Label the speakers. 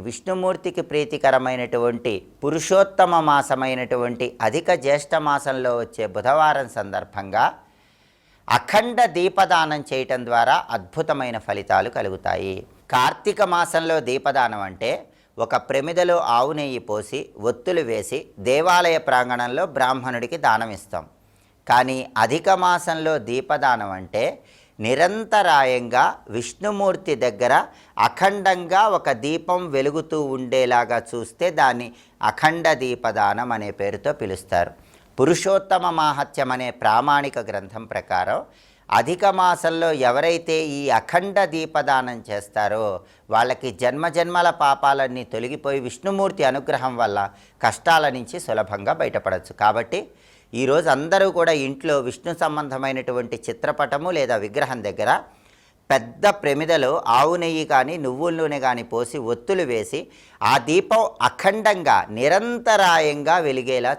Speaker 1: విష్ణుమూర్తికి ప్రీతికరమైనటువంటి పురుషోత్తమ మాసమైనటువంటి అధిక జ్యేష్ఠ మాసంలో వచ్చే బుధవారం సందర్భంగా అఖండ దీపదానం చేయటం ద్వారా అద్భుతమైన ఫలితాలు కలుగుతాయి. కార్తీక మాసంలో దీపదానం అంటే ఒక ప్రమిదలో ఆవు నెయ్యి పోసి ఒత్తులు వేసి దేవాలయ ప్రాంగణంలో బ్రాహ్మణుడికి దానం ఇస్తాం. కానీ అధిక మాసంలో దీపదానం అంటే నిరంతరాయంగా విష్ణుమూర్తి దగ్గర అఖండంగా ఒక దీపం వెలుగుతూ ఉండేలాగా చూస్తే దాన్ని అఖండ దీపదానం అనే పేరుతో పిలుస్తారు. పురుషోత్తమ మాహత్యం అనే ప్రామాణిక గ్రంథం ప్రకారం అధిక మాసంలో ఎవరైతే ఈ అఖండ దీపదానం చేస్తారో వాళ్ళకి జన్మజన్మల పాపాలన్నీ తొలగిపోయి విష్ణుమూర్తి అనుగ్రహం వల్ల కష్టాల నుంచి సులభంగా బయటపడవచ్చు. కాబట్టి ఈరోజు అందరూ కూడా ఇంట్లో విష్ణు సంబంధమైనటువంటి చిత్రపటము లేదా విగ్రహం దగ్గర పెద్ద ప్రమిదలో ఆవు నెయ్యి కానీ నువ్వుల నూనె కానీ పోసి ఒత్తులు వేసి ఆ దీపం అఖండంగా నిరంతరాయంగా వెలిగేలా